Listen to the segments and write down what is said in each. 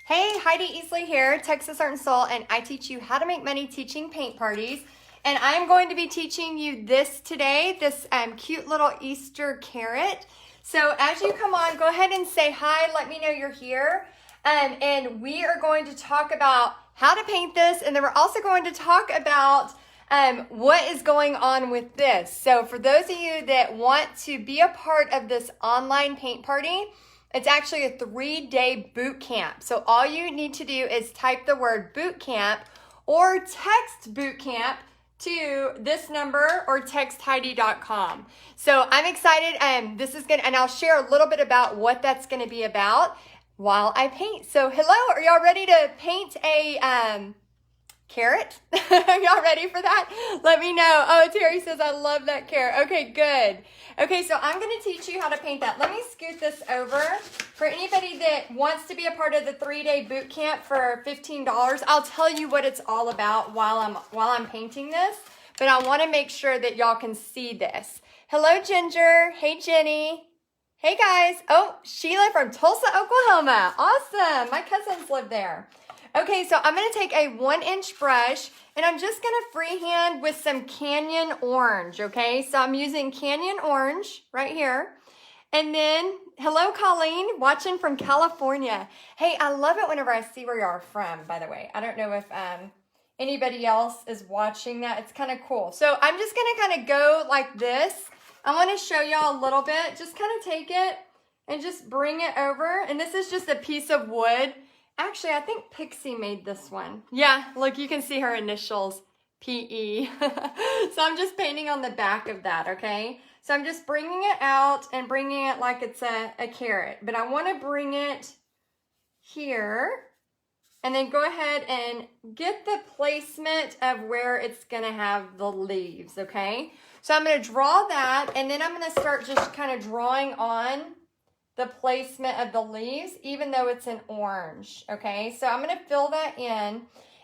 Hey, Heidi Easley here, Texas Art and Soul, and I teach you how to make money teaching paint parties. And I'm going to be teaching you this today, this cute little Easter carrot. So as you come on, go ahead and say hi, let me know you're here. And we are going to talk about how to paint this, and then we're also going to talk about what is going on with this. So for those of you that want to be a part of this online paint party, it's actually a 3-day boot camp. So all you need to do is type the word boot camp or text boot camp to this number or text Heidi.com. So I'm excited. This is good, and I'll share a little bit about what that's going to be about while I paint. So hello, are y'all ready to paint a carrot? Are y'all ready for that? Let me know. Oh, Terry says, I love that carrot. Okay, good. Okay, so I'm going to teach you how to paint that. Let me scoot this over. For anybody that wants to be a part of the 3-day boot camp for $15, I'll tell you what it's all about while I'm painting this, but I want to make sure that y'all can see this. Hello, Ginger. Hey, Jenny. Hey, guys. Oh, Sheila from Tulsa, Oklahoma. Awesome. My cousins live there. Okay, so I'm going to take a 1-inch brush, and I'm just going to freehand with some Canyon Orange, okay? So I'm using Canyon Orange right here. And then, hello, Colleen, watching from California. Hey, I love it whenever I see where you are from, by the way. I don't know if anybody else is watching that. It's kind of cool. So I'm just going to kind of go like this. I want to show y'all a little bit. Just kind of take it and just bring it over. And this is just a piece of wood. Actually, I think Pixie made this one. Yeah, look, you can see her initials, P-E. So I'm just painting on the back of that, okay? So I'm just bringing it out and bringing it like it's a carrot. But I want to bring it here. And then go ahead and get the placement of where it's going to have the leaves, okay? So I'm going to draw that, and then I'm going to start just kind of drawing on the placement of the leaves, even though it's an orange, okay? So I'm gonna fill that in.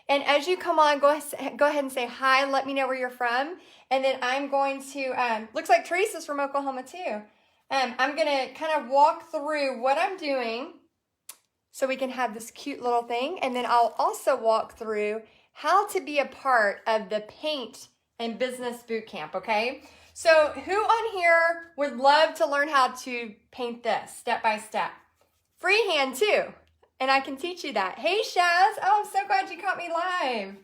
And as you come on, go ahead and say hi, let me know where you're from. And then I'm going to, looks like Teresa's from Oklahoma too. I'm gonna kind of walk through what I'm doing so we can have this cute little thing. And then I'll also walk through how to be a part of the paint and business boot camp, okay? So who on here would love to learn how to paint this step by step? Freehand too, and I can teach you that. Hey Shaz, oh, I'm so glad you caught me live.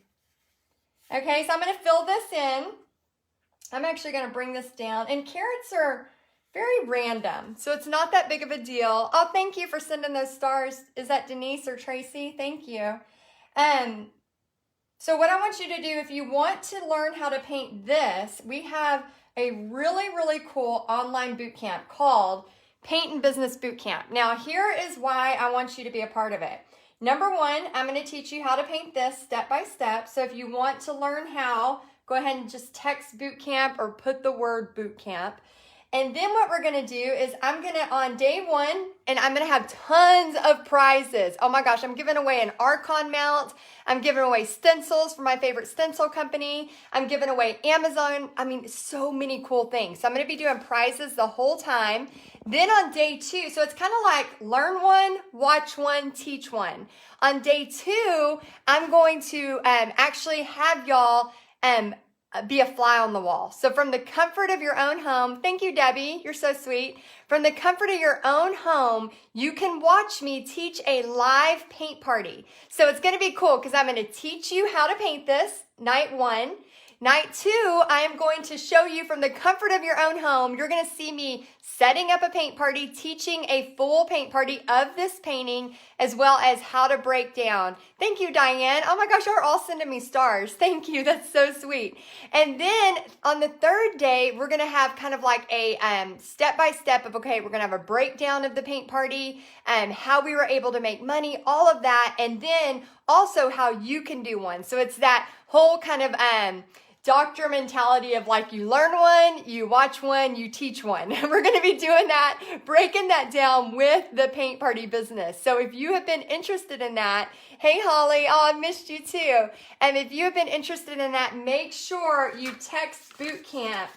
Okay, so I'm gonna fill this in. I'm actually gonna bring this down, and carrots are very random, so it's not that big of a deal. Oh, thank you for sending those stars. Is that Denise or Tracy? Thank you. So what I want you to do, if you want to learn how to paint this, we have a really, really cool online boot camp called Paint and Business Boot Camp. Now, here is why I want you to be a part of it. Number one, I'm going to teach you how to paint this step by step. So if you want to learn how, go ahead and just text boot camp or put the word boot camp. And then what we're going to do is I'm going to, on day one, and I'm going to have tons of prizes. Oh my gosh, I'm giving away an Archon mount. I'm giving away stencils from my favorite stencil company. I'm giving away Amazon. I mean, so many cool things. So I'm going to be doing prizes the whole time. Then on day 2, so it's kind of like learn one, watch one, teach one. On day 2, I'm going to actually have y'all be a fly on the wall. So from the comfort of your own home, thank you, Debbie, you're so sweet. From the comfort of your own home, you can watch me teach a live paint party. So it's going to be cool because I'm going to teach you how to paint this, night 1. Night 2, I am going to show you from the comfort of your own home. You're going to see me setting up a paint party, teaching a full paint party of this painting, as well as how to break down. Thank you, Diane. Oh my gosh, you're all sending me stars. Thank you. That's so sweet. And then on the 3rd day, we're going to have kind of like a step-by-step of, okay, we're going to have a breakdown of the paint party and how we were able to make money, all of that, and then also how you can do one. So it's that whole kind of doctor mentality of like you learn one, you watch one, you teach one. We're going to be doing that, breaking that down with the paint party business. So if you have been interested in that, hey Holly, oh, I missed you too. And if you have been interested in that, make sure you text boot camp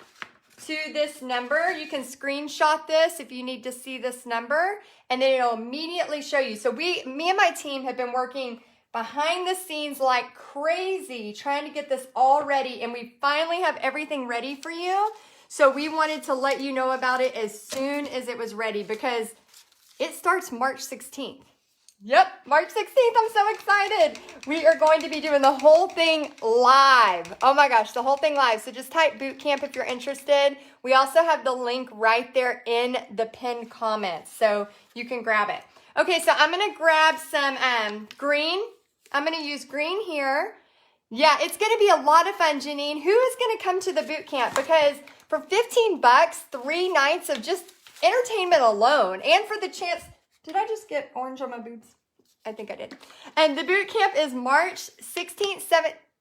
to this number. You can screenshot this if you need to see this number, and then it'll immediately show you. So me and my team have been working behind the scenes like crazy trying to get this all ready, and we finally have everything ready for you. So we wanted to let you know about it as soon as it was ready because it starts March 16th. Yep, March 16th. I'm so excited. We are going to be doing the whole thing live. Oh my gosh, the whole thing live. So just type Bootcamp if you're interested. We also have the link right there in the pinned comments, so you can grab it. Okay, so I'm going to grab some green. I'm going to use green here. Yeah, it's going to be a lot of fun, Janine. Who is going to come to the Bootcamp? Because for 15 bucks, 3 nights of just entertainment alone, and for the chance... Did I just get orange on my boobs? I think I did. And the boot camp is March 16th,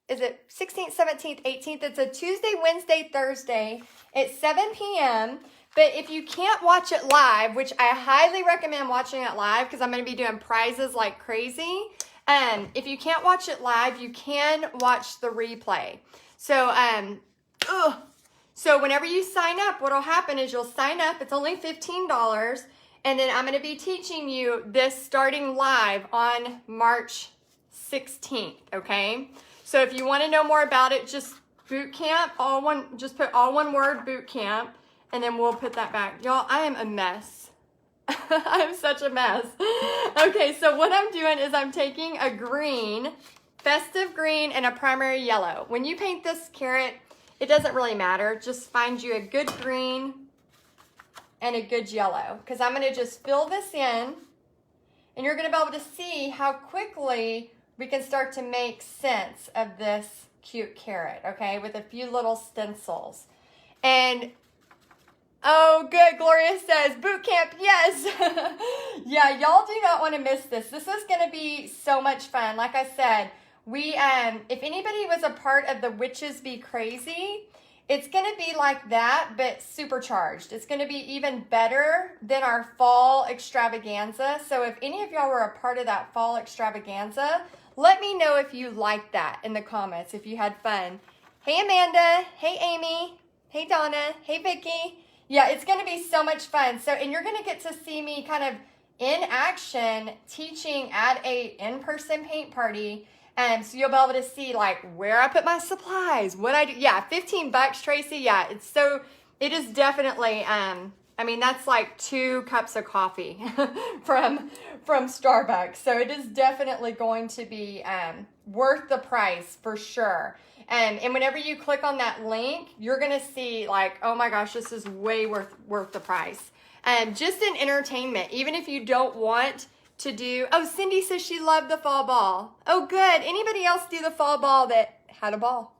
17th, 18th? It's a Tuesday, Wednesday, Thursday at 7 p.m. But if you can't watch it live, which I highly recommend watching it live because I'm going to be doing prizes like crazy. If you can't watch it live, you can watch the replay. So, so whenever you sign up, what'll happen is you'll sign up. It's only $15. And then I'm going to be teaching you this starting live on March 16th, okay? So if you want to know more about it, just Bootcamp, just put all one word, Bootcamp, and then we'll put that back. Y'all, I am a mess. I'm such a mess. Okay, so what I'm doing is I'm taking a green, festive green, and a primary yellow. When you paint this carrot, it doesn't really matter. Just find you a good green and a good yellow, because I'm going to just fill this in, and you're going to be able to see how quickly we can start to make sense of this cute carrot, okay, with a few little stencils. And, oh, good, Gloria says, Bootcamp, yes. Yeah, y'all do not want to miss this. This is going to be so much fun. Like I said, we, if anybody was a part of the Witches Be Crazy, it's going to be like that, but supercharged. It's going to be even better than our fall extravaganza. So if any of y'all were a part of that fall extravaganza, let me know if you liked that in the comments, if you had fun. Hey, Amanda. Hey, Amy. Hey, Donna. Hey, Vicki. Yeah, it's going to be so much fun. So, and you're going to get to see me kind of in action teaching at a in-person paint party. So you'll be able to see like where I put my supplies, what I do. Yeah, 15 bucks, Tracy. Yeah, it is definitely, I mean, that's like 2 cups of coffee from Starbucks. So it is definitely going to be worth the price for sure. And whenever you click on that link, you're going to see like, oh my gosh, this is way worth the price. Just in entertainment, even if you don't want to do, oh, Cindy says she loved the fall ball. Oh, good. Anybody else do the fall ball that had a ball?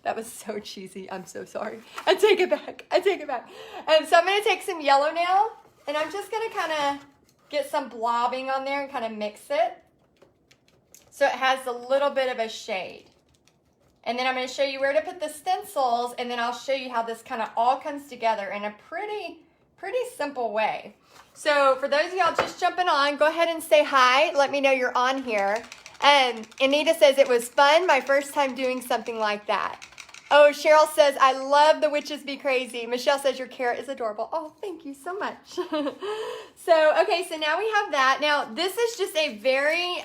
That was so cheesy. I'm so sorry. I take it back. So I'm going to take some yellow now, and I'm just going to kind of get some blobbing on there and kind of mix it so it has a little bit of a shade. And then I'm going to show you where to put the stencils, and then I'll show you how this kind of all comes together in a pretty simple way. So for those of y'all just jumping on, go ahead and say hi. Let me know you're on here. Anita says, it was fun, my first time doing something like that. Oh, Cheryl says, I love the Witches Be Crazy. Michelle says, your carrot is adorable. Oh, thank you so much. So, okay, so now we have that. Now, this is just a very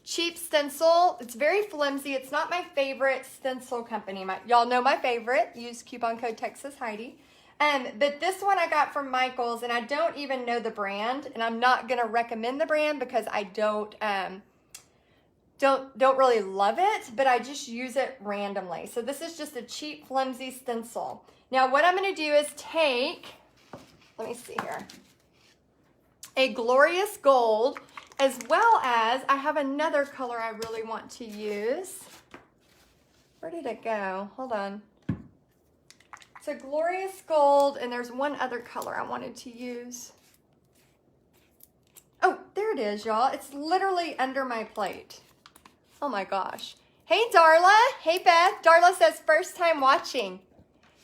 cheap stencil. It's very flimsy. It's not my favorite stencil company. Y'all know my favorite. Use coupon code Texas Heidi. But this one I got from Michael's, and I don't even know the brand, and I'm not going to recommend the brand because I don't really love it, but I just use it randomly. So this is just a cheap, flimsy stencil. Now what I'm going to do is take, let me see here, a glorious gold, as well as I have another color I really want to use. Where did it go? Hold on. It's a glorious gold, and there's one other color I wanted to use. Oh, there it is, y'all. It's literally under my plate. Oh my gosh. Hey, Darla. Hey, Beth. Darla says, first time watching.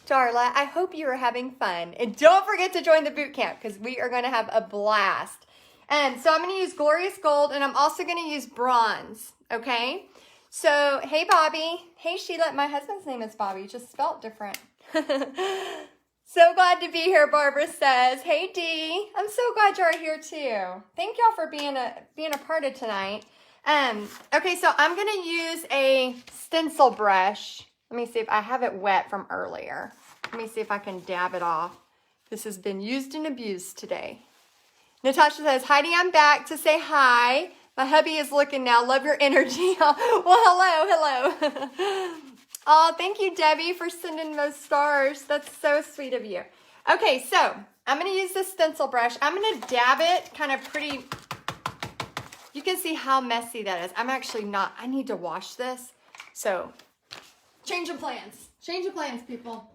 Darla, I hope you are having fun. And don't forget to join the boot camp because we are going to have a blast. So I'm going to use glorious gold, and I'm also going to use bronze, okay? So, hey, Bobby. Hey, Sheila. My husband's name is Bobby, just spelled different. So glad to be here, Barbara says. Hey, Dee. I'm so glad you're here, too. Thank y'all for being a part of tonight. Okay, so I'm going to use a stencil brush. Let me see if I have it wet from earlier. Let me see if I can dab it off. This has been used and abused today. Natasha says, Heidi, I'm back to say hi. My hubby is looking now. Love your energy. Well, hello. Oh, thank you, Debbie, for sending those stars. That's so sweet of you. Okay, so I'm going to use this stencil brush. I'm going to dab it kind of pretty. You can see how messy that is. I'm actually not. I need to wash this. So change of plans. Change of plans, people.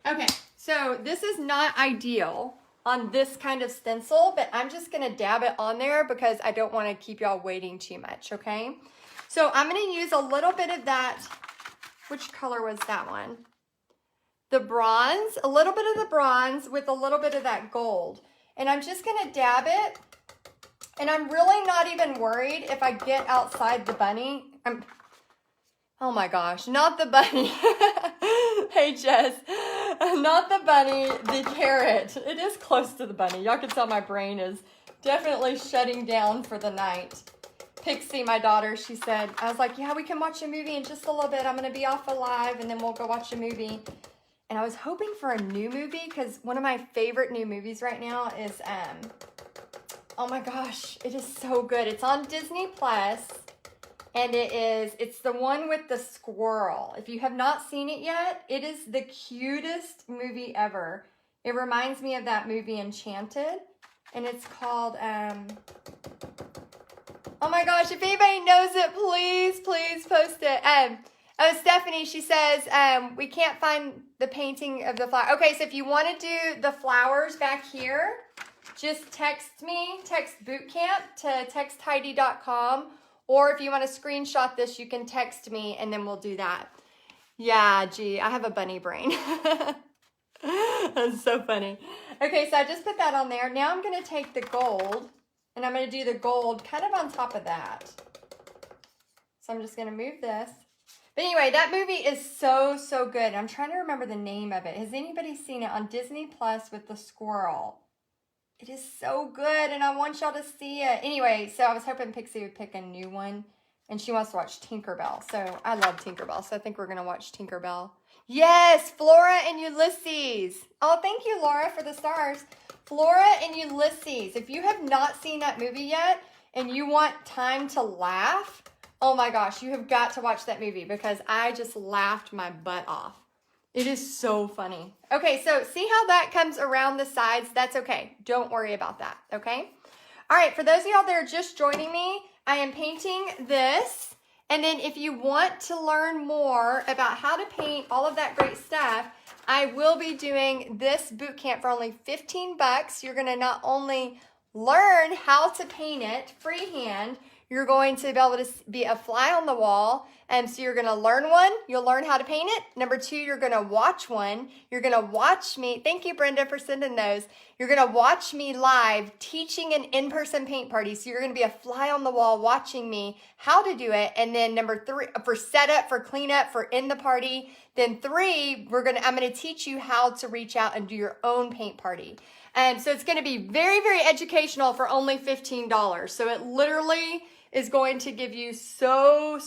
Okay, so this is not ideal on this kind of stencil, but I'm just going to dab it on there because I don't want to keep y'all waiting too much, okay? So I'm going to use a little bit of that. Which color was that one? The bronze, a little bit of the bronze with a little bit of that gold. And I'm just gonna dab it. And I'm really not even worried if I get outside the bunny. Oh my gosh, not the bunny. Hey Jess, not the bunny, the carrot. It is close to the bunny. Y'all can tell my brain is definitely shutting down for the night. Pixie, my daughter, she said, I was like, yeah, we can watch a movie in just a little bit. I'm going to be off alive and then we'll go watch a movie. And I was hoping for a new movie because one of my favorite new movies right now is, oh my gosh, it is so good. It's on Disney Plus and it's the one with the squirrel. If you have not seen it yet, it is the cutest movie ever. It reminds me of that movie Enchanted and it's called, oh my gosh, if anybody knows it, please post it. Oh, Stephanie, she says, we can't find the painting of the flower. Okay, so if you want to do the flowers back here, just text me, text Bootcamp to textheidi.com. Or if you want to screenshot this, you can text me and then we'll do that. Yeah, gee, I have a bunny brain. That's so funny. Okay, so I just put that on there. Now I'm going to take the gold. And I'm going to do the gold kind of on top of that. So I'm just going to move this. But anyway, that movie is so good. I'm trying to remember the name of it. Has anybody seen it on Disney Plus with the squirrel? It is so good and I want y'all to see it. Anyway, so I was hoping Pixie would pick a new one. And she wants to watch Tinkerbell. So I love Tinkerbell. So I think we're going to watch Tinkerbell. Yes, Flora and Ulysses. Oh, thank you, Laura, for the stars. Flora and Ulysses. If you have not seen that movie yet and you want time to laugh, oh my gosh, you have got to watch that movie because I just laughed my butt off. It is so funny. Okay, so see how that comes around the sides? That's okay. Don't worry about that, okay? All right, for those of y'all that are just joining me, I am painting this. And then if you want to learn more about how to paint all of that great stuff, I will be doing this boot camp for only 15 bucks. You're going to not only learn how to paint it freehand, you're going to be able to be a fly on the wall. And so you're going to learn one. You'll learn how to paint it. Number two, you're going to watch one. You're going to watch me. Thank you, Brenda, for sending those. You're going to watch me live teaching an in-person paint party. So you're going to be a fly on the wall watching me how to do it. And then number three, for setup, for cleanup, for in the party. Then three, I'm going to teach you how to reach out and do your own paint party. And so it's going to be very, very educational for only $15. So it literally is going to give you so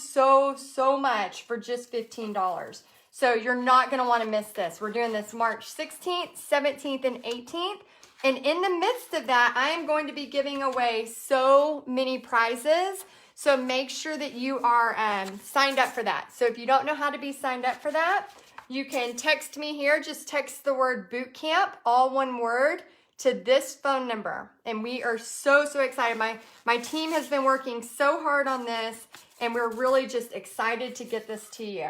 much for just $15. So you're not going to want to miss this. We're doing this March 16th, 17th, and 18th. And in the midst of that, I am going to be giving away so many prizes. So make sure that you are signed up for that. So if you don't know how to be signed up for that, you can text me here. Just text the word Bootcamp, all one word, to this phone number. And we are so excited. My team has been working so hard on this and we're really just excited to get this to you.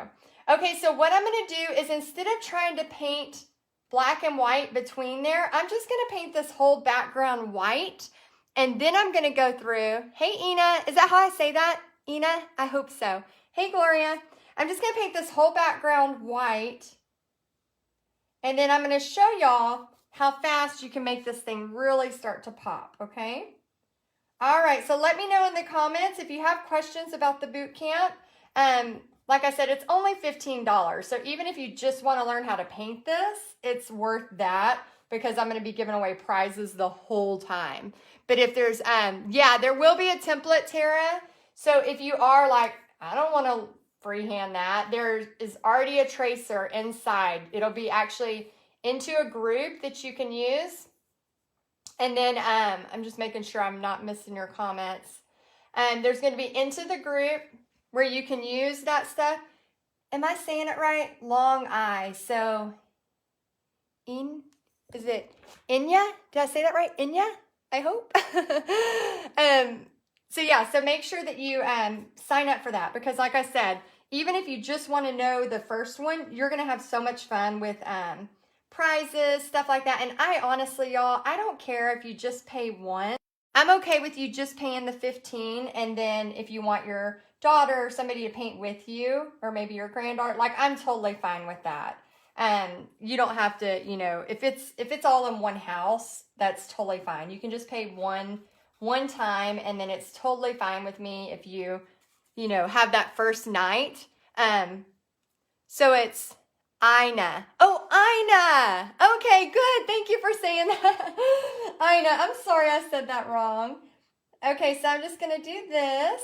Okay, so what I'm gonna do is instead of trying to paint black and white between there, I'm just gonna paint this whole background white and then I'm gonna go through, hey Ina, is that how I say that? Ina, I hope so. Hey Gloria, I'm just gonna paint this whole background white and then I'm gonna show y'all how fast you can make this thing really start to pop, okay? All right, so let me know in the comments if you have questions about the boot camp. like I said, it's only $15. So even if you just want to learn how to paint this, it's worth that because I'm going to be giving away prizes the whole time. But if there's, yeah, there will be a template, Tara. So if you are like, I don't want to freehand that, there is already a tracer inside. It'll be actually into a group that you can use. And then I'm just making sure I'm not missing your comments. There's going to be into the group where you can use that stuff. Am I saying it right? Long I. So, is it Inya? Did I say that right? Inya? I hope. So yeah, so make sure that you sign up for that because like I said, even if you just want to know the first one, you're going to have so much fun with prizes, stuff like that. And I honestly, y'all, I don't care if you just pay one. I'm okay with you just paying the $15, and then if you want your daughter or somebody to paint with you, or maybe your granddaughter, like I'm totally fine with that. You don't have to, you know, if it's all in one house, that's totally fine. You can just pay one time, and then it's totally fine with me if you know, have that first night. So it's Ina. Oh, Ina. Okay, good. Thank you for saying that. Ina, I'm sorry I said that wrong. Okay, so I'm just going to do this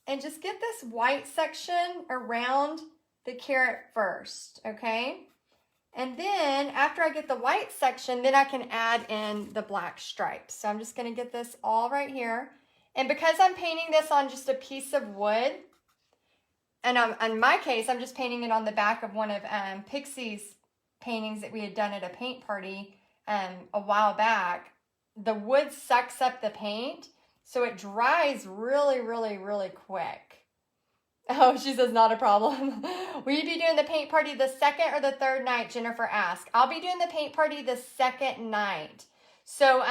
and just get this white section around the carrot first, okay? And then after I get the white section, then I can add in the black stripes. So I'm just going to get this all right here. And because I'm painting this on just a piece of wood, and in my case, I'm just painting it on the back of one of Pixie's paintings that we had done at a paint party a while back. The wood sucks up the paint, so it dries really, really, really quick. Oh, she says not a problem. Will you be doing the paint party the second or the third night, Jennifer asked. I'll be doing the paint party the second night. So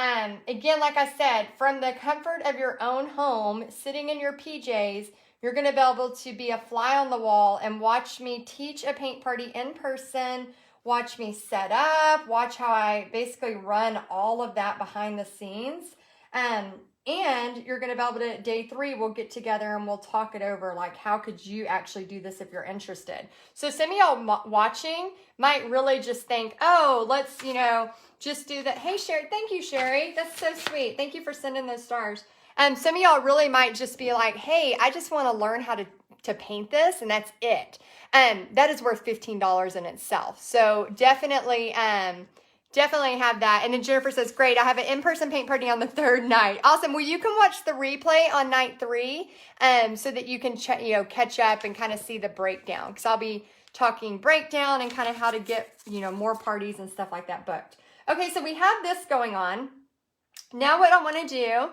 again, like I said, from the comfort of your own home, sitting in your PJs, you're going to be able to be a fly on the wall and watch me teach a paint party in person, watch me set up, watch how I basically run all of that behind the scenes. And you're going to be able to, day 3, we'll get together and we'll talk it over, like how could you actually do this if you're interested. So some of y'all watching might really just think, oh, let's, you know, just do that. Hey, Sherry, thank you, Sherry. That's so sweet. Thank you for sending those stars. Some of y'all really might just be like, hey, I just want to learn how to paint this, and that's it. That is worth $15 in itself. So definitely have that. And then Jennifer says, great, I have an in-person paint party on the 3rd night. Awesome. Well, you can watch the replay on night 3 so that you can catch up and kind of see the breakdown. Because I'll be talking breakdown and kind of how to get, more parties and stuff like that booked. Okay, so we have this going on. Now what I want to do,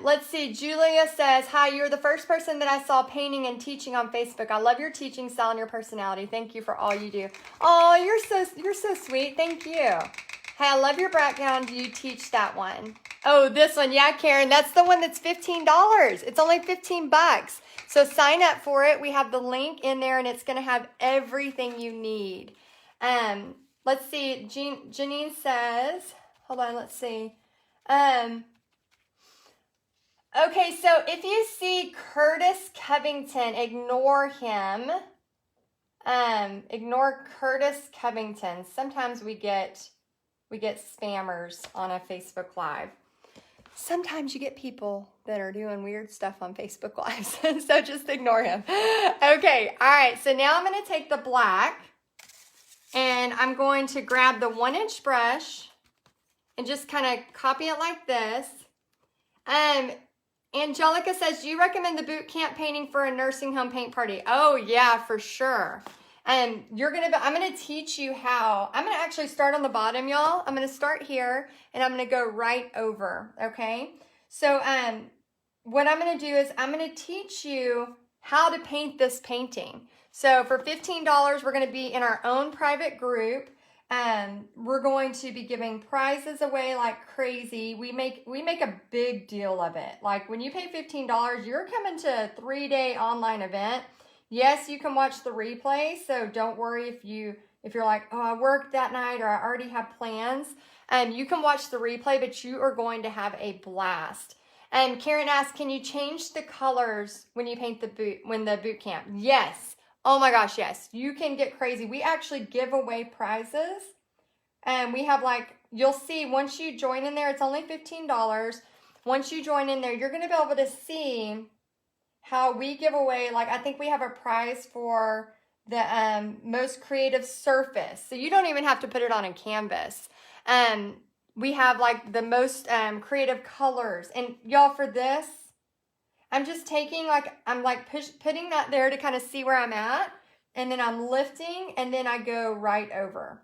let's see, Julia says, hi, you're the first person that I saw painting and teaching on Facebook. I love your teaching style and your personality. Thank you for all you do. Oh, you're so sweet. Thank you. Hey, I love your background. Do you teach that one? Oh, this one. Yeah, Karen, that's the one that's $15. It's only $15. So sign up for it. We have the link in there and it's going to have everything you need. Let's see. Janine says, hold on, let's see. Okay, so if you see Curtis Covington, ignore him. Ignore Curtis Covington. Sometimes we get spammers on a Facebook Live. Sometimes you get people that are doing weird stuff on Facebook Lives, so just ignore him. Okay, all right, so now I'm going to take the black, and I'm going to grab the 1-inch brush and just kind of copy it like this. Angelica says, do you recommend the boot camp painting for a nursing home paint party? Oh, yeah, for sure. I'm going to teach you how. I'm going to actually start on the bottom, y'all. I'm going to start here, and I'm going to go right over, okay? So what I'm going to do is I'm going to teach you how to paint this painting. So for $15, we're going to be in our own private group. We're going to be giving prizes away like crazy. We make a big deal of it. Like when you pay $15, you're coming to a 3-day online event. Yes, you can watch the replay, so don't worry if you're like, oh, I worked that night or I already have plans. You can watch the replay, but you are going to have a blast. Karen asked, can you change the colors when you paint the boot camp? Yes. Oh my gosh, yes. You can get crazy. We actually give away prizes. And we have like, you'll see once you join in there, it's only $15. Once you join in there, you're going to be able to see how we give away, like I think we have a prize for the most creative surface. So you don't even have to put it on a canvas. We have like the most creative colors. And y'all, for this, I'm just taking I'm putting that there to kind of see where I'm at. And then I'm lifting and then I go right over.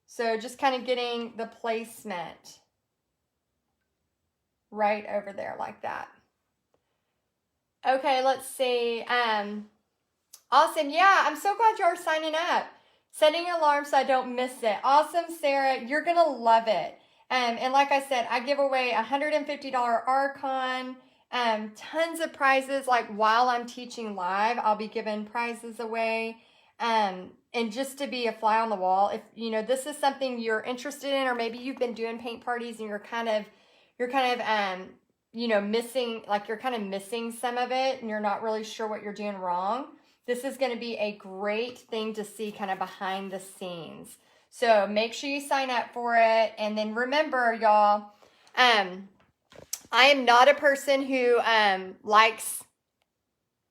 So just kind of getting the placement right over there like that. Okay, let's see. Awesome. Yeah, I'm so glad you are signing up. Setting an alarm so I don't miss it. Awesome, Sarah. You're going to love it. And like I said, I give away $150 Archon, tons of prizes. Like while I'm teaching live, I'll be giving prizes away. And just to be a fly on the wall, if this is something you're interested in, or maybe you've been doing paint parties and you're kind of missing, like you're kind of missing some of it and you're not really sure what you're doing wrong. This is going to be a great thing to see kind of behind the scenes. So make sure you sign up for it. And then remember, y'all, I am not a person who likes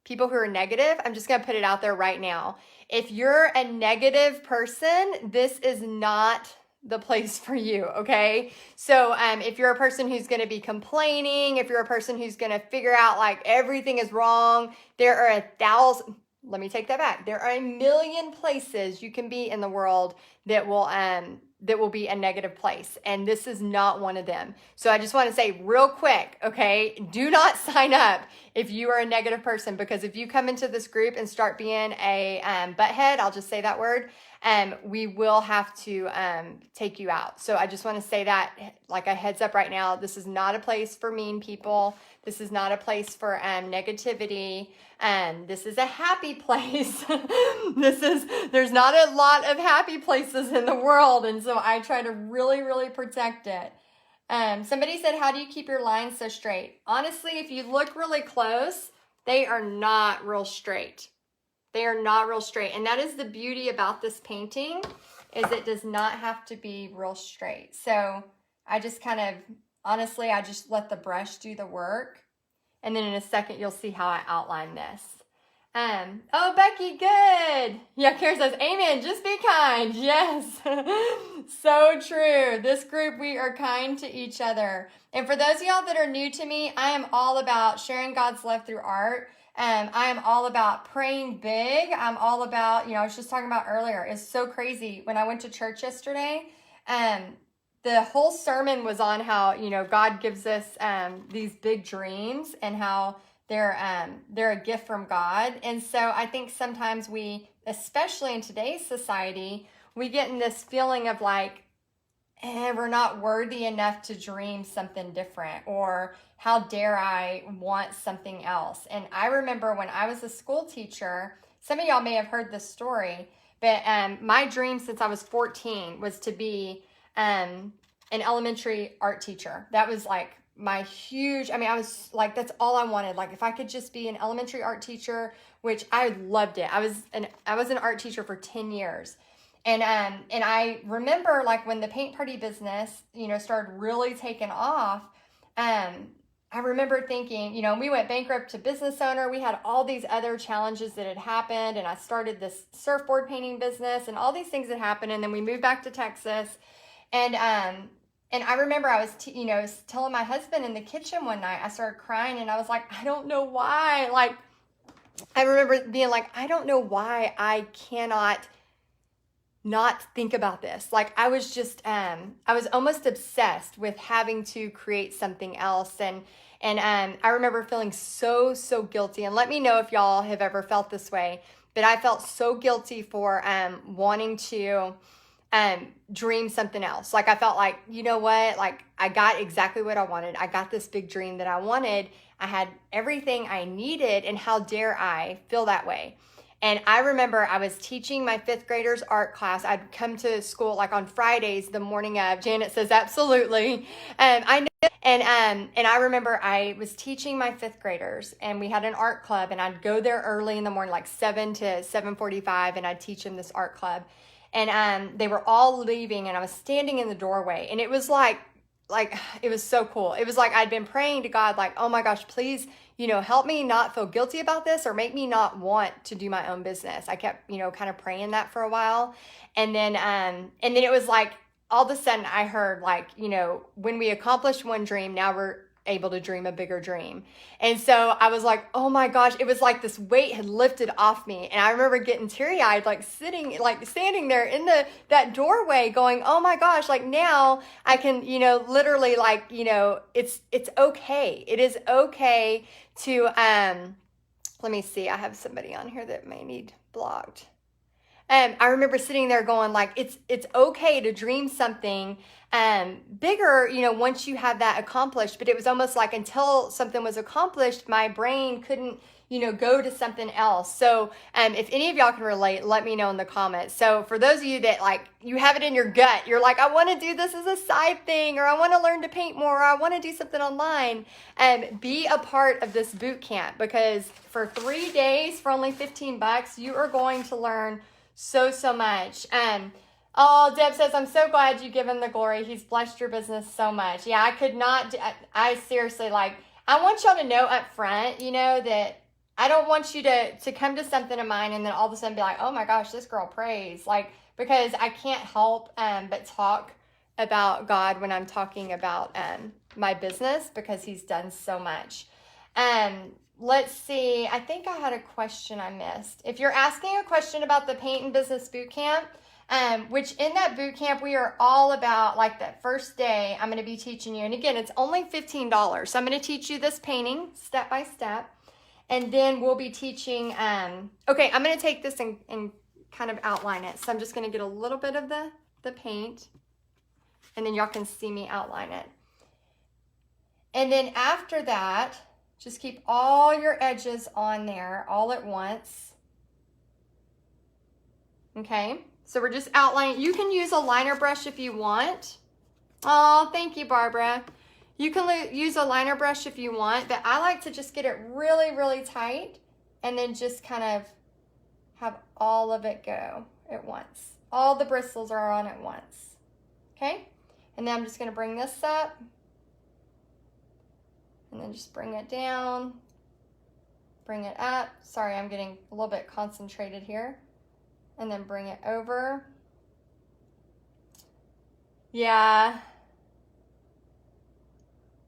people who are negative. I'm just going to put it out there right now. If you're a negative person, this is not the place for you, okay? So if you're a person who's going to be complaining, if you're a person who's going to figure out like everything is wrong, there are 1,000... Let me take that back. There are 1 million places you can be in the world that will be a negative place. And this is not one of them. So I just want to say real quick, okay, do not sign up if you are a negative person, because if you come into this group and start being a butthead, I'll just say that word, we will have to take you out. So I just want to say that like a heads up right now. This is not a place for mean people. This is not a place for negativity. This is a happy place. There's not a lot of happy places in the world. And so I try to really, really protect it. Somebody said, how do you keep your lines so straight? Honestly, if you look really close, they are not real straight. They are not real straight. And that is the beauty about this painting, is it does not have to be real straight. So I just honestly, I just let the brush do the work. And then in a second, you'll see how I outline this. Oh, Becky, good. Yeah, Karen says, amen, just be kind. Yes, so true. This group, we are kind to each other. And for those of y'all that are new to me, I am all about sharing God's love through art. I am all about praying big. I'm all about, I was just talking about earlier, it's so crazy. When I went to church yesterday, the whole sermon was on how, God gives us these big dreams and how they're a gift from God. And so I think sometimes we, especially in today's society, we get in this feeling of like, we're not worthy enough to dream something different, or how dare I want something else. And I remember when I was a school teacher, some of y'all may have heard this story, but my dream since I was 14 was to be an elementary art teacher. That was like my huge, I was like, that's all I wanted. Like if I could just be an elementary art teacher, which I loved it. I was an art teacher for 10 years. And I remember like when the paint party business, started really taking off, I remember thinking, we went bankrupt to business owner. We had all these other challenges that had happened. And I started this surfboard painting business and all these things that happened. And then we moved back to Texas. And I remember I was, telling my husband in the kitchen one night, I started crying and I was like, I don't know why. Like, I remember being like, I don't know why I cannot not think about this. Like I was just, I was almost obsessed with having to create something else. And I remember feeling so guilty. And let me know if y'all have ever felt this way, but I felt so guilty for wanting to dream something else. Like I felt like, you know what? Like I got exactly what I wanted. I got this big dream that I wanted. I had everything I needed, and how dare I feel that way? And I remember I was teaching my 5th graders art class. I'd come to school like on Fridays, the morning of. Janet says, absolutely. I know. And I remember I was teaching my 5th graders, and we had an art club, and I'd go there early in the morning, like 7 to 7:45, and I'd teach them this art club. And they were all leaving, and I was standing in the doorway, and it was like it was so cool. It was like I'd been praying to God, like, oh my gosh, please, help me not feel guilty about this, or make me not want to do my own business. I kept, kind of praying that for a while. And then it was like, all of a sudden I heard, like, when we accomplished one dream, now we're able to dream a bigger dream. And so I was like, oh my gosh, it was like this weight had lifted off me. And I remember getting teary-eyed, like standing there in that doorway going, oh my gosh, like now I can, literally, like, it's okay. It is okay to, let me see, I have somebody on here that may need blocked. I remember sitting there going, like, it's okay to dream something bigger, once you have that accomplished. But it was almost like until something was accomplished, my brain couldn't, go to something else. So if any of y'all can relate, let me know in the comments. So for those of you that, like, you have it in your gut, you're like, I want to do this as a side thing, or I want to learn to paint more, or I want to do something online, be a part of this boot camp, because for 3 days for only $15, you are going to learn so much. Oh, Deb says, I'm so glad you give him the glory. He's blessed your business so much. Yeah, I could not, I seriously, like, I want y'all to know up front, that I don't want you to come to something of mine and then all of a sudden be like, oh my gosh, this girl prays. Like, because I can't help but talk about God when I'm talking about my business, because he's done so much. Let's see. I think I had a question I missed. If you're asking a question about the Paint and Business Bootcamp, which in that bootcamp, we are all about, like, that first day, I'm going to be teaching you. And again, it's only $15. So I'm going to teach you this painting step by step. And then we'll be teaching, okay, I'm going to take this and kind of outline it. So I'm just going to get a little bit of the paint, and then y'all can see me outline it. And then after that, just keep all your edges on there all at once. Okay, so we're just outlining. You can use a liner brush if you want. Oh, thank you, Barbara. You can use a liner brush if you want, but I like to just get it really, really tight and then just kind of have all of it go at once. All the bristles are on at once. Okay, and then I'm just going to bring this up. And then just bring it down, bring it up. Sorry, I'm getting a little bit concentrated here. And then bring it over. Yeah.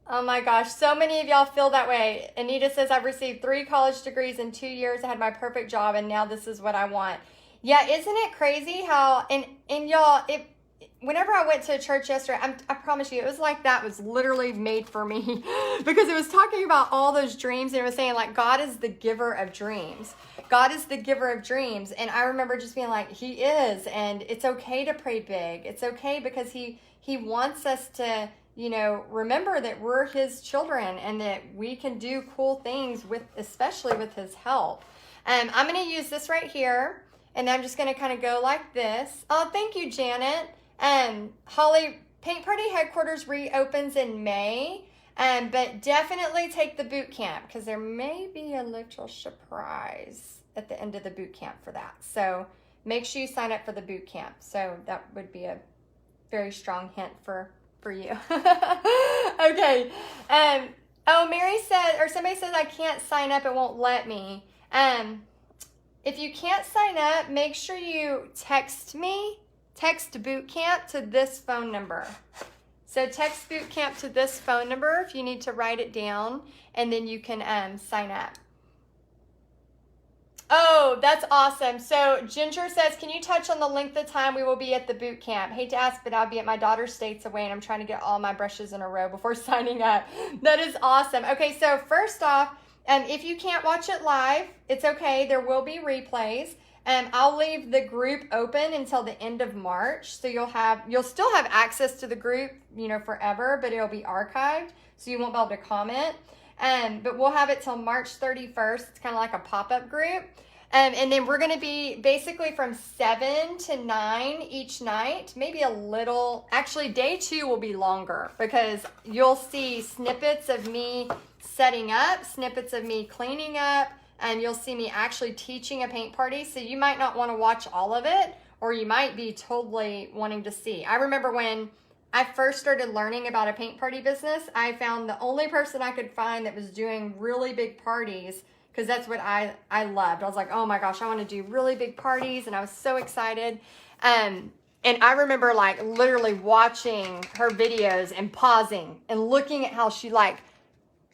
Oh my gosh, so many of y'all feel that way. Anita says, I've received 3 college degrees in 2 years. I had my perfect job, and now this is what I want. Yeah, isn't it crazy how, and y'all, whenever I went to church yesterday, I promise you, it was like that was literally made for me because it was talking about all those dreams, and it was saying, like, God is the giver of dreams. God is the giver of dreams. And I remember just being like, he is, and it's okay to pray big. It's okay because he wants us to, remember that we're his children and that we can do cool things especially with his help. I'm going to use this right here, and I'm just going to kind of go like this. Oh, thank you, Janet. Holly, Paint Party Headquarters reopens in May, but definitely take the boot camp because there may be a little surprise at the end of the boot camp for that. So make sure you sign up for the boot camp. So that would be a very strong hint for you. Okay. Oh, Mary said, or somebody says I can't sign up, it won't let me. If you can't sign up, make sure you text me. Text Bootcamp to this phone number. So text Bootcamp to this phone number if you need to write it down, and then you can sign up. Oh, that's awesome. So Ginger says, can you touch on the length of time we will be at the boot camp? Hate to ask, but I'll be at my daughter's states away, and I'm trying to get all my brushes in a row before signing up. That is awesome. Okay, so first off, if you can't watch it live, it's okay. There will be replays. I'll leave the group open until the end of March. So you'll still have access to the group, forever, but it'll be archived. So you won't be able to comment. But we'll have it till March 31st. It's kind of like a pop-up group. And then we're going to be basically from 7 to 9 each night, maybe a little. Actually, day 2 will be longer because you'll see snippets of me setting up, snippets of me cleaning up, and you'll see me actually teaching a paint party. So you might not want to watch all of it, or you might be totally wanting to see. I remember when I first started learning about a paint party business, I found the only person I could find that was doing really big parties, because that's what I loved. I was like, oh my gosh, I want to do really big parties, and I was so excited. And I remember like literally watching her videos and pausing and looking at how she like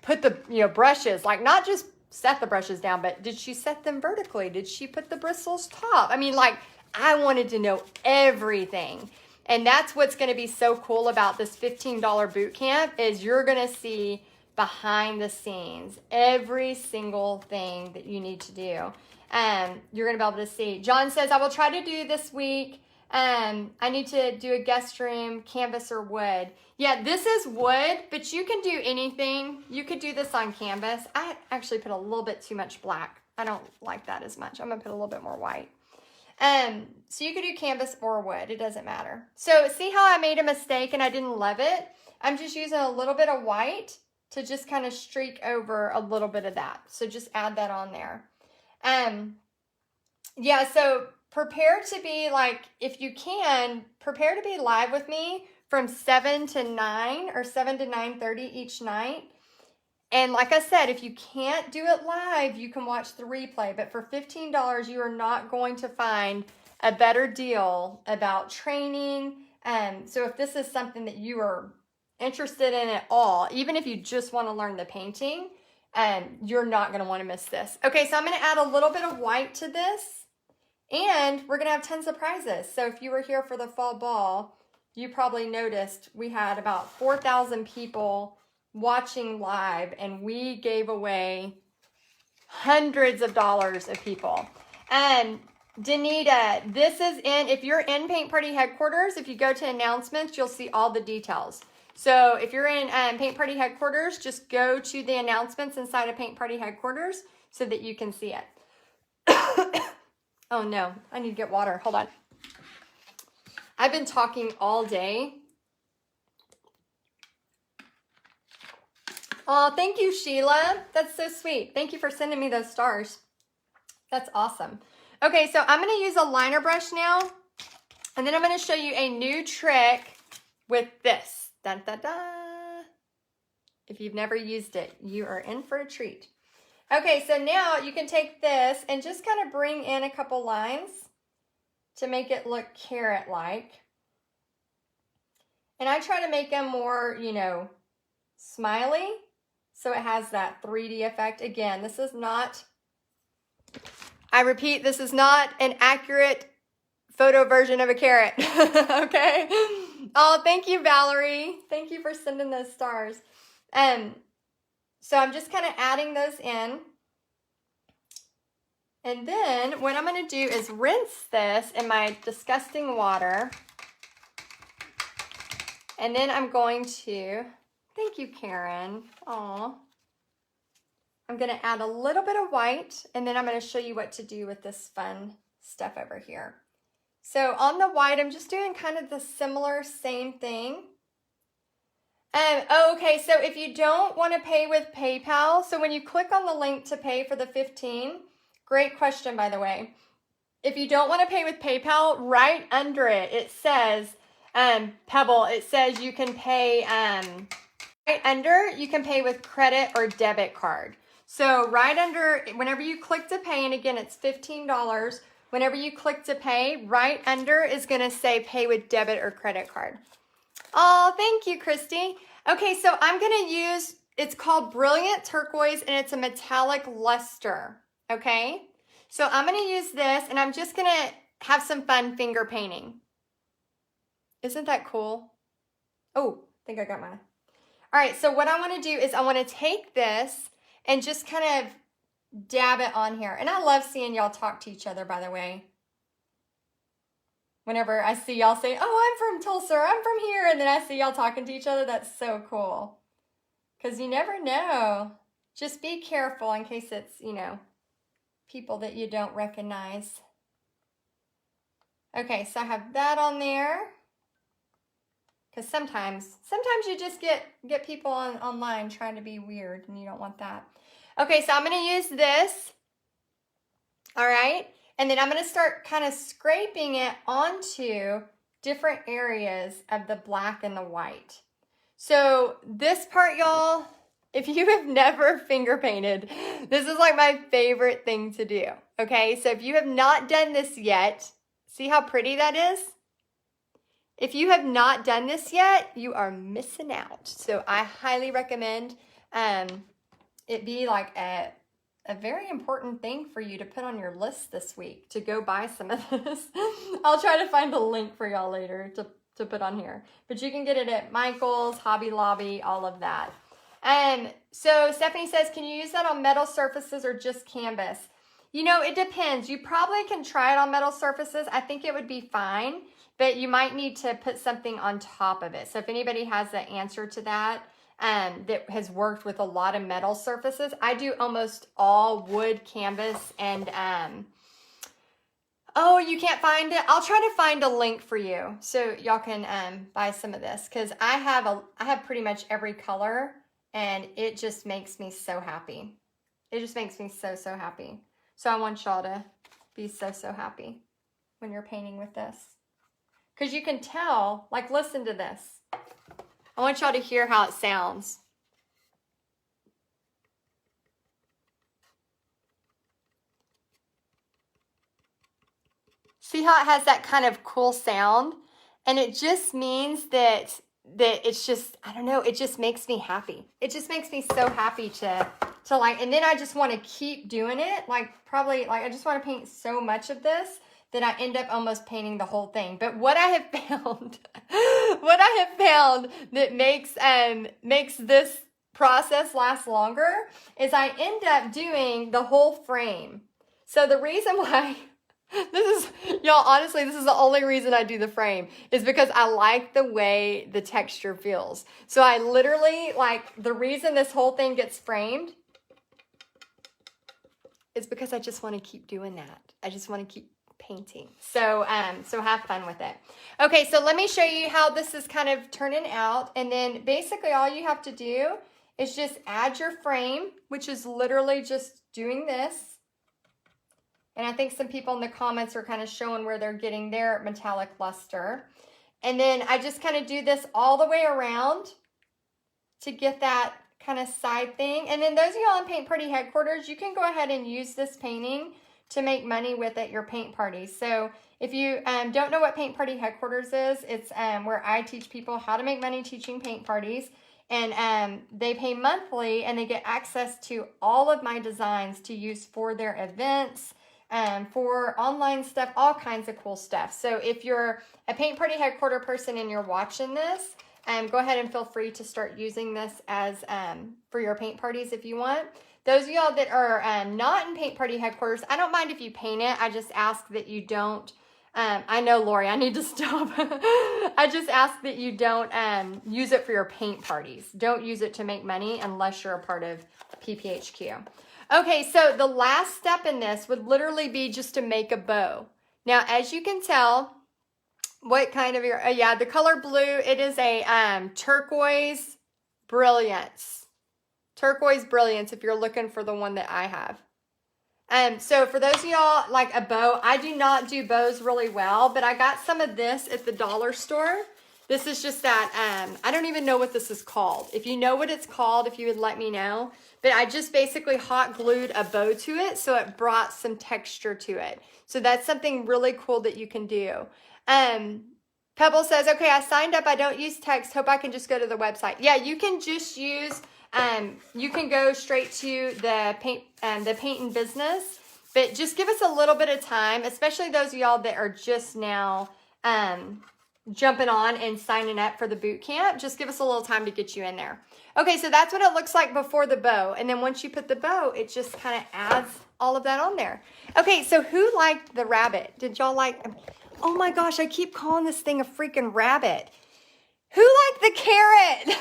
put the brushes, like not just set the brushes down, but did she set them vertically? Did she put the bristles top? I mean, like I wanted to know everything. And that's what's going to be so cool about this $15 boot camp is you're going to see behind the scenes every single thing that you need to do. You're going to be able to see. John says, I will try to do this week. I need to do a guest room, canvas or wood. Yeah, this is wood, but you can do anything. You could do this on canvas. I actually put a little bit too much black. I don't like that as much. I'm going to put a little bit more white. So you could do canvas or wood. It doesn't matter. So see how I made a mistake and I didn't love it? I'm just using a little bit of white to just kind of streak over a little bit of that. So just add that on there. Yeah, so prepare to be like, if you can, prepare to be live with me from 7 to 9 or 7 to 9:30 each night. And like I said, if you can't do it live, you can watch the replay. But for $15, you are not going to find a better deal about training. So if this is something that you are interested in at all, even if you just want to learn the painting, you're not going to want to miss this. Okay, so I'm going to add a little bit of white to this. And we're going to have tons of prizes. So if you were here for the fall ball, you probably noticed we had about 4,000 people watching live, and we gave away hundreds of dollars of people. And Danita, this is in, if you're in Paint Party headquarters, if you go to announcements, you'll see all the details. So if you're in Paint Party headquarters, just go to the announcements inside of Paint Party headquarters so that you can see it. Oh no, I need to get water. Hold on. I've been talking all day. Oh, thank you, Sheila. That's so sweet. Thank you for sending me those stars. That's awesome. Okay, so I'm going to use a liner brush now, and then I'm going to show you a new trick with this. Dun, dun, dun. If you've never used it, you are in for a treat. Okay, so now you can take this and just kind of bring in a couple lines to make it look carrot-like. And I try to make them more, smiley, so it has that 3D effect. Again, this is not, I repeat, this is not an accurate photo version of a carrot, okay? Oh, thank you, Valerie. Thank you for sending those stars. So I'm just kind of adding those in. And then what I'm going to do is rinse this in my disgusting water. And then I'm going to, thank you, Karen. Aw. I'm going to add a little bit of white, and then I'm going to show you what to do with this fun stuff over here. So on the white, I'm just doing kind of the similar same thing. Okay, so if you don't want to pay with PayPal, so when you click on the link to pay for the 15, great question, by the way. If you don't want to pay with PayPal, right under it, it says, Pebble, it says you can pay, right under, you can pay with credit or debit card. So right under, whenever you click to pay, and again, it's $15, whenever you click to pay, right under is going to say pay with debit or credit card. Oh, thank you, Christy. Okay, so I'm going to use, it's called Brilliant Turquoise, and it's a metallic luster, okay? So I'm going to use this, and I'm just going to have some fun finger painting. Isn't that cool? Oh, I think I got mine. All right, so what I want to do is I want to take this and just kind of dab it on here. And I love seeing y'all talk to each other, by the way. Whenever I see y'all say, oh, I'm from Tulsa, or I'm from here, and then I see y'all talking to each other, that's so cool. Because you never know. Just be careful in case it's, people that you don't recognize. Okay, so I have that on there. Because sometimes you just get people online trying to be weird, and you don't want that. Okay, so I'm going to use this. All right, and then I'm going to start kind of scraping it onto different areas of the black and the white. So this part, y'all, if you have never finger painted, this is like my favorite thing to do. Okay, so if you have not done this yet, see how pretty that is? If you have not done this yet, you are missing out. So I highly recommend it be like a very important thing for you to put on your list this week, to go buy some of this. I'll try to find a link for y'all later to put on here. But you can get it at Michael's, Hobby Lobby, all of that. So Stephanie says, can you use that on metal surfaces or just canvas? You know, it depends. You probably can try it on metal surfaces. I think it would be fine, but you might need to put something on top of it. So if anybody has the answer to that, that has worked with a lot of metal surfaces, I do almost all wood, canvas, and oh, you can't find it? I'll try to find a link for you so y'all can buy some of this, because I have pretty much every color, and it just makes me so happy. It just makes me so happy. So I want y'all to be so happy when you're painting with this. Because you can tell, like, listen to this. I want y'all to hear how it sounds. See how it has that kind of cool sound? And it just means that it's just, I don't know, it just makes me happy. It just makes me so happy to like, and then I just want to keep doing it. Like, probably, like, I just want to paint so much of this that I end up almost painting the whole thing. But what I have found, that makes this process last longer is I end up doing the whole frame. So the reason why, y'all, honestly, this is the only reason I do the frame, is because I like the way the texture feels. So I literally, like, the reason this whole thing gets framed is because I just want to keep doing that. I just want to keep painting. So have fun with it. Okay, so let me show you how this is kind of turning out. And then basically all you have to do is just add your frame, which is literally just doing this. And I think some people in the comments are kind of showing where they're getting their metallic luster. And then I just kind of do this all the way around to get that kind of side thing. And then those of y'all in Paint Party Headquarters, you can go ahead and use this painting to make money with at your paint parties. So if you don't know what Paint Party Headquarters is, it's where I teach people how to make money teaching paint parties. And they pay monthly, and they get access to all of my designs to use for their events, for online stuff, all kinds of cool stuff. So if you're a Paint Party Headquarter person and you're watching this, go ahead and feel free to start using this as for your paint parties if you want. Those of y'all that are not in Paint Party Headquarters, I don't mind if you paint it. I just ask that you don't, I know, Lori, I need to stop. I just ask that you don't use it for your paint parties. Don't use it to make money unless you're a part of PPHQ. Okay, so the last step in this would literally be just to make a bow. Now, as you can tell, what kind of your, yeah, the color blue, it is a turquoise brilliance. Turquoise brilliance if you're looking for the one that I have. So for those of y'all like a bow, I do not do bows really well, but I got some of this at the dollar store. This is just that, I don't even know what this is called. If you know what it's called, if you would let me know. But I just basically hot glued a bow to it, so it brought some texture to it. So that's something really cool that you can do. Pebble says, okay, I signed up. I don't use text. Hope I can just go to the website. Yeah, you can just use, you can go straight to the paint and business, but just give us a little bit of time, especially those of y'all that are just now, jumping on and signing up for the boot camp. Just give us a little time to get you in there. Okay, so that's what it looks like before the bow. And then once you put the bow, it just kind of adds all of that on there. Okay, so who liked the rabbit? Did y'all like, oh my gosh, I keep calling this thing a freaking rabbit. Who liked the carrot?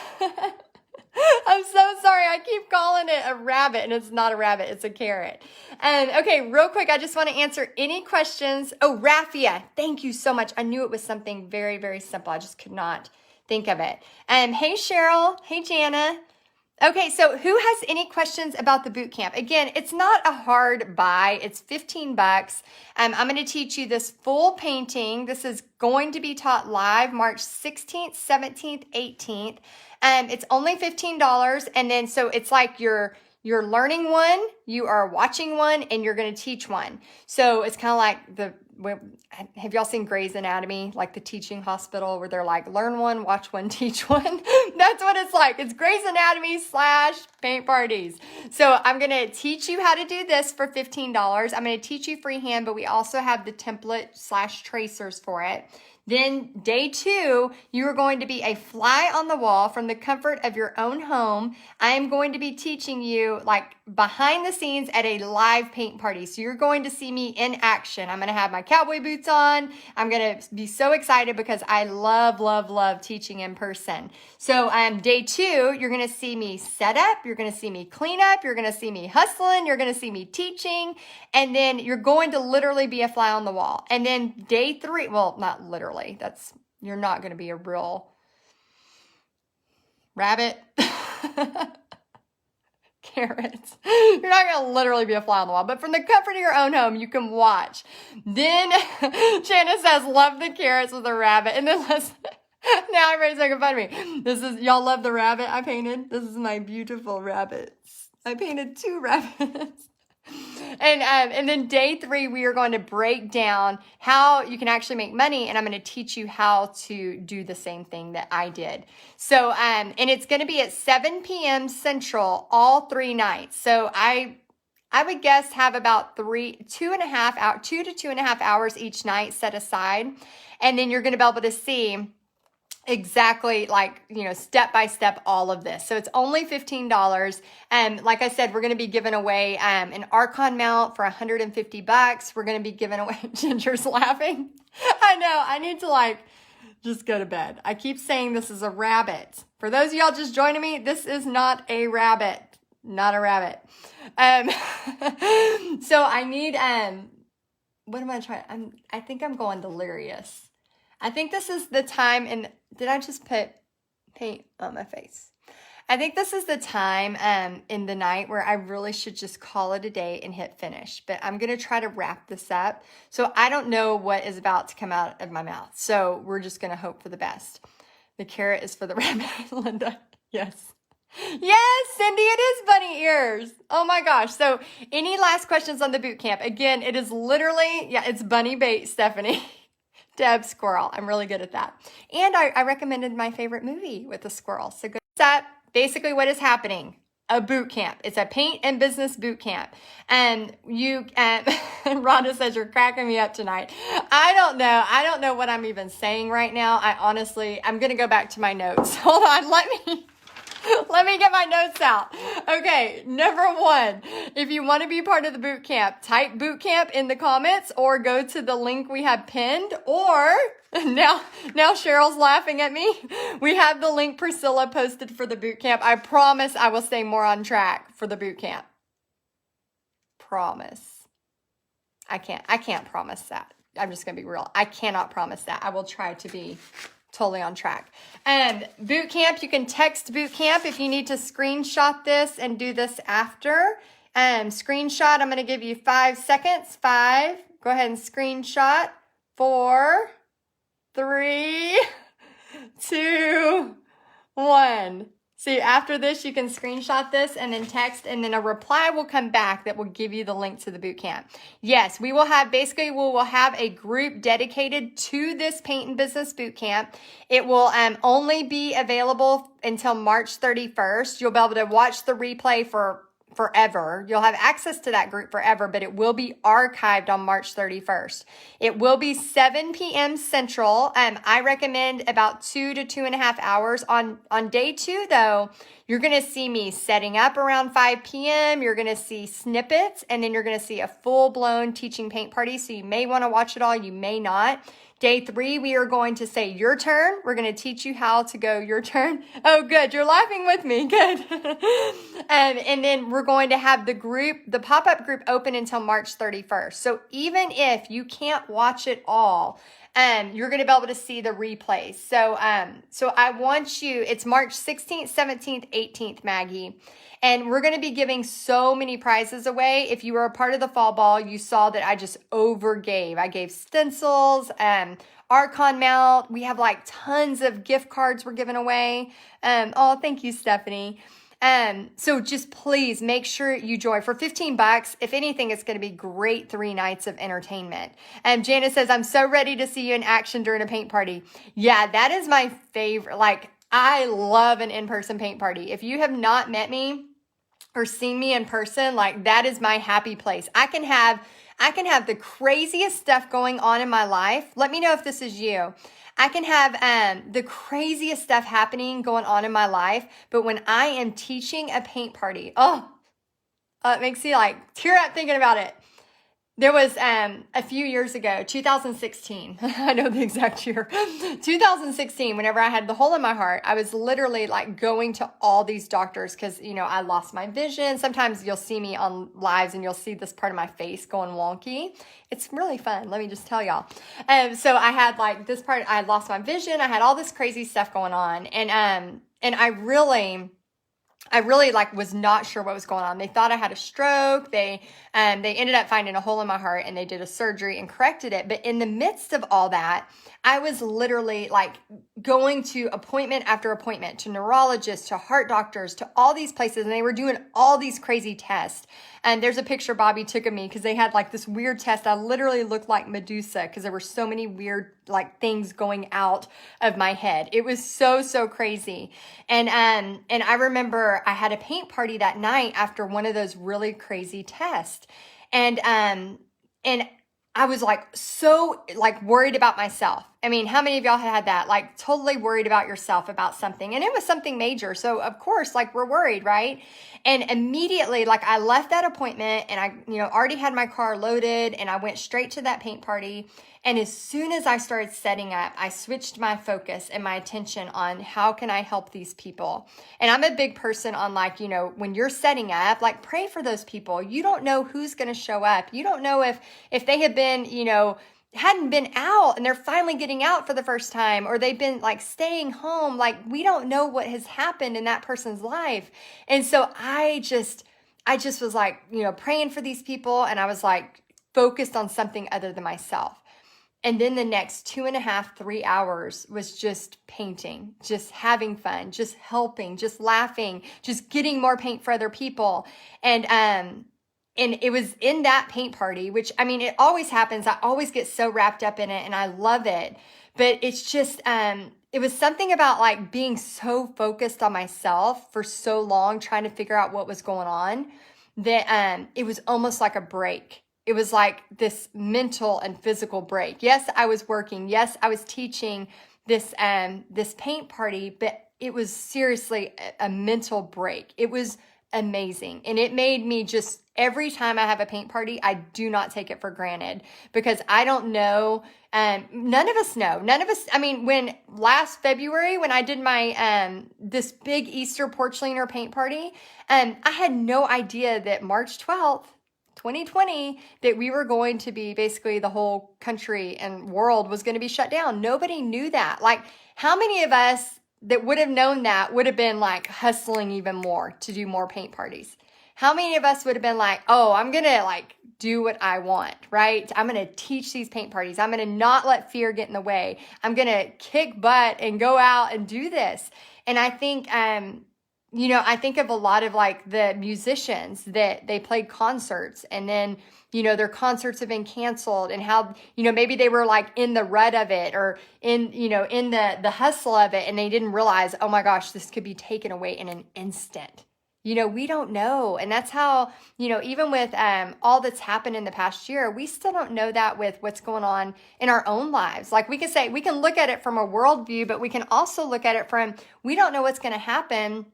I'm so sorry. I keep calling it a rabbit, and it's not a rabbit. It's a carrot. And okay, real quick, I just want to answer any questions. Oh, raffia. Thank you so much. I knew it was something very, very simple. I just could not think of it. Hey, Cheryl. Hey, Jana. Okay, so who has any questions about the boot camp? Again, it's not a hard buy. It's 15 bucks. I'm going to teach you this full painting. This is going to be taught live March 16th, 17th, 18th. It's only $15. And then, so it's like you're learning one, you are watching one, and you're going to teach one. So it's kind of like have y'all seen Grey's Anatomy, like the teaching hospital where they're like, learn one, watch one, teach one? That's what it's like. It's Grey's Anatomy / paint parties. So I'm going to teach you how to do this for $15. I'm going to teach you freehand, but we also have the template / tracers for it. Then day 2, you are going to be a fly on the wall from the comfort of your own home. I am going to be teaching you like behind the scenes at a live paint party. So you're going to see me in action. I'm going to have my cowboy boots on. I'm going to be so excited because I love, love, love teaching in person. So day 2, you're going to see me set up. You're going to see me clean up. You're going to see me hustling. You're going to see me teaching. And then you're going to literally be a fly on the wall. And then day 3, well, not literally. You're not going to be a real rabbit. Carrots. You're not going to literally be a fly on the wall, but from the comfort of your own home, you can watch. Then Shanna says, love the carrots with a rabbit. And then now everybody's making fun of me. Y'all love the rabbit I painted? This is my beautiful rabbits. I painted 2 rabbits. And then day 3, we are going to break down how you can actually make money, and I'm going to teach you how to do the same thing that I did. So, and it's going to be at 7 p.m. Central all 3 nights. So I would guess have about 2 to 2.5 hours each night set aside, and then you're going to be able to see exactly like, step by step, all of this. So it's only $15. And like I said, we're going to be giving away an Archon mount for $150. We're going to be giving away, Ginger's laughing. I know, I need to just go to bed. I keep saying this is a rabbit. For those of y'all just joining me, this is not a rabbit. Not a rabbit. So I need, what am I trying? I think I'm going delirious. I think this is the time, and did I just put paint on my face? I think this is the time in the night where I really should just call it a day and hit finish. But I'm going to try to wrap this up. So I don't know what is about to come out of my mouth. So we're just going to hope for the best. The carrot is for the rabbit, Linda. Yes. Yes, Cindy, it is bunny ears. Oh my gosh. So any last questions on the boot camp? Again, it is literally, it's bunny bait, Stephanie. Deb, squirrel. I'm really good at that. And I recommended my favorite movie with a squirrel. So go that. Basically what is happening, a boot camp. It's a paint and business boot camp. And Rhonda says you're cracking me up tonight. I don't know what I'm even saying right now. I'm going to go back to my notes. Hold on. Let me get my notes out. Okay, number 1, if you want to be part of the boot camp, type boot camp in the comments or go to the link we have pinned, or now Cheryl's laughing at me. We have the link Priscilla posted for the boot camp. I promise I will stay more on track for the boot camp. Promise. I can't promise that. I'm just going to be real. I cannot promise that. I will try to be totally on track. Boot camp, you can text boot camp if you need to screenshot this and do this after. Screenshot, I'm going to give you 5 seconds. 5, go ahead and screenshot. 4, 3, 2, 1. See, after this, you can screenshot this and then text, and then a reply will come back that will give you the link to the boot camp. Yes, we will have a group dedicated to this paint and business boot camp. It will only be available until March 31st. You'll be able to watch the replay for forever. You'll have access to that group forever, but it will be archived on March 31st. It will be 7 p.m. Central. I recommend about 2 to 2.5 hours. On day 2, though, You're going to see me setting up around 5 p.m. You're going to see snippets, and then you're going to see a full-blown teaching paint party. So you may want to watch it all. You may not. Day 3, we are going to say your turn. We're going to teach you how to go your turn. Oh, good. You're laughing with me. Good. And then we're going to have the pop-up group open until March 31st. So even if you can't watch it all, you're going to be able to see the replays. So I want you, it's March 16th, 17th, 18th, Maggie. And we're going to be giving so many prizes away. If you were a part of the fall ball, you saw that I just overgave. I gave stencils, Archon mount. We have like tons of gift cards we're giving away. Oh, thank you, Stephanie. So just please make sure you join for $15. If anything, it's going to be great 3 nights of entertainment. Janice says, I'm so ready to see you in action during a paint party. Yeah, that is my favorite. Like, I love an in-person paint party. If you have not met me or seen me in person, like that is my happy place. I can have the craziest stuff going on in my life. Let me know if this is you. I can have the craziest stuff happening going on in my life, but when I am teaching a paint party, it makes me like tear up thinking about it. There was a few years ago, 2016, I know the exact year, 2016, whenever I had the hole in my heart, I was literally like going to all these doctors because, I lost my vision. Sometimes you'll see me on lives and you'll see this part of my face going wonky. It's really fun, let me just tell y'all. So I had like this part, I lost my vision. I had all this crazy stuff going on. And I really like was not sure what was going on. They thought I had a stroke. They ended up finding a hole in my heart and they did a surgery and corrected it. But in the midst of all that, I was literally like going to appointment after appointment to neurologists, to heart doctors, to all these places. And they were doing all these crazy tests. And there's a picture Bobby took of me because they had like this weird test. I literally looked like Medusa because there were so many weird like things going out of my head. It was so crazy. And I remember I had a paint party that night after one of those really crazy tests. And I was like so like worried about myself. I mean, how many of y'all had that? Like totally worried about yourself about something. And it was something major. So of course, like we're worried, right? And immediately, like I left that appointment and I, already had my car loaded and I went straight to that paint party. And as soon as I started setting up, I switched my focus and my attention on how can I help these people? And I'm a big person on like, when you're setting up, like pray for those people. You don't know who's going to show up. You don't know if they have been, hadn't been out and they're finally getting out for the first time, or they've been like staying home. Like we don't know what has happened in that person's life. And so I just was like, praying for these people. And I was like focused on something other than myself. And then the next 2.5, 3 hours was just painting, just having fun, just helping, just laughing, just getting more paint for other people. And it was in that paint party, which, I mean, it always happens. I always get so wrapped up in it and I love it. But it's just, it was something about like being so focused on myself for so long, trying to figure out what was going on, that it was almost like a break. It was like this mental and physical break. Yes, I was working. Yes, I was teaching this paint party, but it was seriously a mental break. It was amazing. And it made me just, every time I have a paint party, I do not take it for granted because I don't know. None of us know. I mean, when last February, when I did my, this big Easter porch cleaner paint party, I had no idea that March 12th, 2020, that we were going to be basically the whole country and world was going to be shut down. Nobody knew that. Like, how many of us that would have known that would have been like hustling even more to do more paint parties? How many of us would have been like, oh, I'm going to like do what I want, right? I'm going to teach these paint parties. I'm going to not let fear get in the way. I'm going to kick butt and go out and do this. And I think, I think of a lot of like the musicians that they played concerts and then, their concerts have been canceled and how, maybe they were like in the rut of it or in the hustle of it and they didn't realize, oh my gosh, this could be taken away in an instant. We don't know. And that's how, even with all that's happened in the past year, we still don't know that with what's going on in our own lives. Like we can look at it from a worldview, but we can also look at it from, we don't know what's going to happen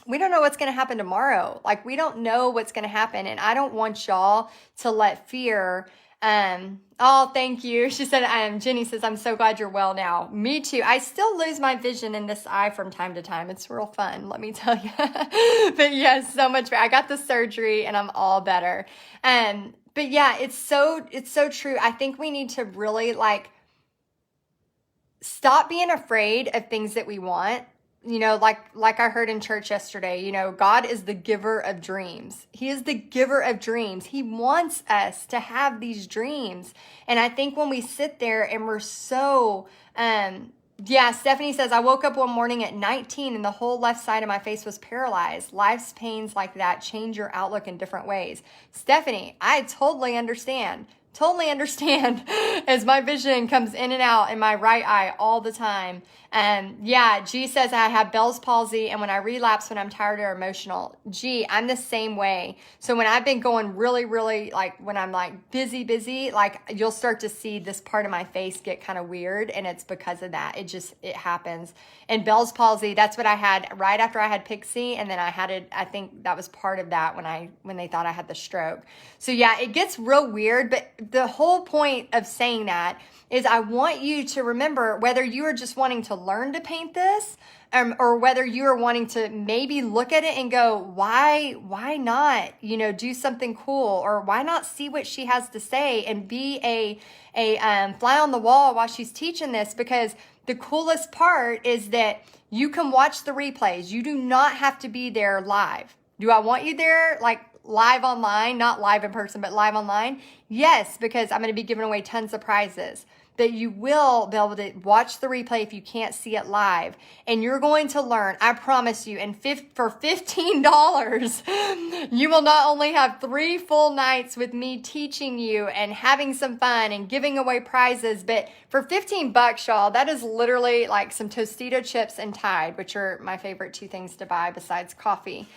we don't know what's going to happen tomorrow. Like, we don't know what's going to happen. And I don't want y'all to let fear, oh, thank you. She said, Jenny says, I'm so glad you're well now. Me too. I still lose my vision in this eye from time to time. It's real fun, let me tell you. But yes, so much. I got the surgery and I'm all better. But yeah, it's so true. I think we need to really like stop being afraid of things that we want. You know, like I heard in church yesterday, you know, God is the giver of dreams. He is the giver of dreams. He wants us to have these dreams. And I think when we sit there and we're so, yeah, Stephanie says, I woke up one morning at 19 and the whole left side of my face was paralyzed. Life's pains like that change your outlook in different ways. Stephanie, I totally understand. Totally understand as my vision comes in and out in my right eye all the time. Yeah, G says I have Bell's palsy and when I relapse when I'm tired or emotional. G, I'm the same way. So when I've been going really, really, like when I'm like busy, like you'll start to see this part of my face get kind of weird, and it's because of that. It happens. And Bell's palsy, that's what I had right after I had Pixie, and then I had it, I think that was part of that when they thought I had the stroke. So yeah, it gets real weird, but the whole point of saying that is I want you to remember, whether you are just wanting to learn to paint this, or whether you are wanting to maybe look at it and go, why not, you know, do something cool, or why not see what she has to say and be a fly on the wall while she's teaching this, because the coolest part is that you can watch the replays. You do not have to be there live. Do I want you there, like live online, not live in person, but live online? Yes, because I'm going to be giving away tons of prizes. But you will be able to watch the replay if you can't see it live. And you're going to learn, I promise you, and for $15, you will not only have 3 full nights with me teaching you and having some fun and giving away prizes, but for $15, y'all, that is literally like some Tostito chips and Tide, which are my favorite 2 things to buy besides coffee.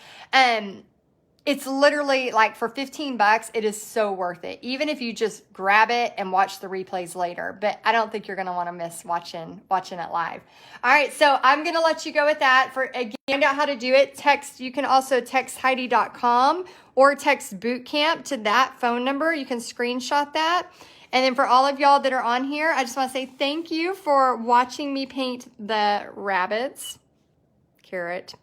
It's literally like for $15, it is so worth it. Even if you just grab it and watch the replays later. But I don't think you're going to want to miss watching it live. All right, so I'm going to let you go with that. Find out how to do it. You can also text Heidi.com or text Bootcamp to that phone number. You can screenshot that. And then for all of y'all that are on here, I just want to say thank you for watching me paint the rabbits. Carrot.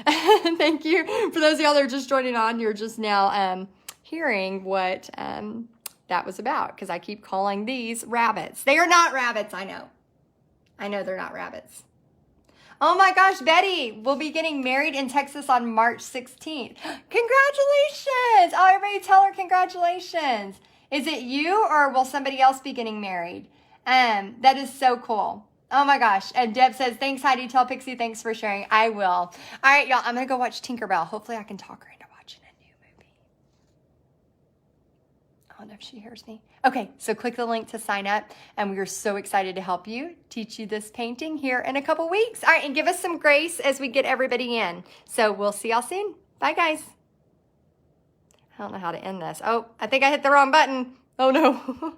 Thank you for those of y'all that are just joining on. You're just now hearing what that was about, because I keep calling these rabbits. They are not rabbits, I know. I know they're not rabbits. Oh my gosh, Betty will be getting married in Texas on March 16th. Congratulations! Oh, everybody tell her congratulations. Is it you or will somebody else be getting married? That is so cool. Oh my gosh. And Deb says, thanks, Heidi. Tell Pixie thanks for sharing. I will. All right, y'all. I'm going to go watch Tinkerbell. Hopefully I can talk her into watching a new movie. I don't know if she hears me. Okay, so click the link to sign up. And we are so excited to help you, teach you this painting here in a couple weeks. All right, and give us some grace as we get everybody in. So we'll see y'all soon. Bye, guys. I don't know how to end this. Oh, I think I hit the wrong button. Oh, no.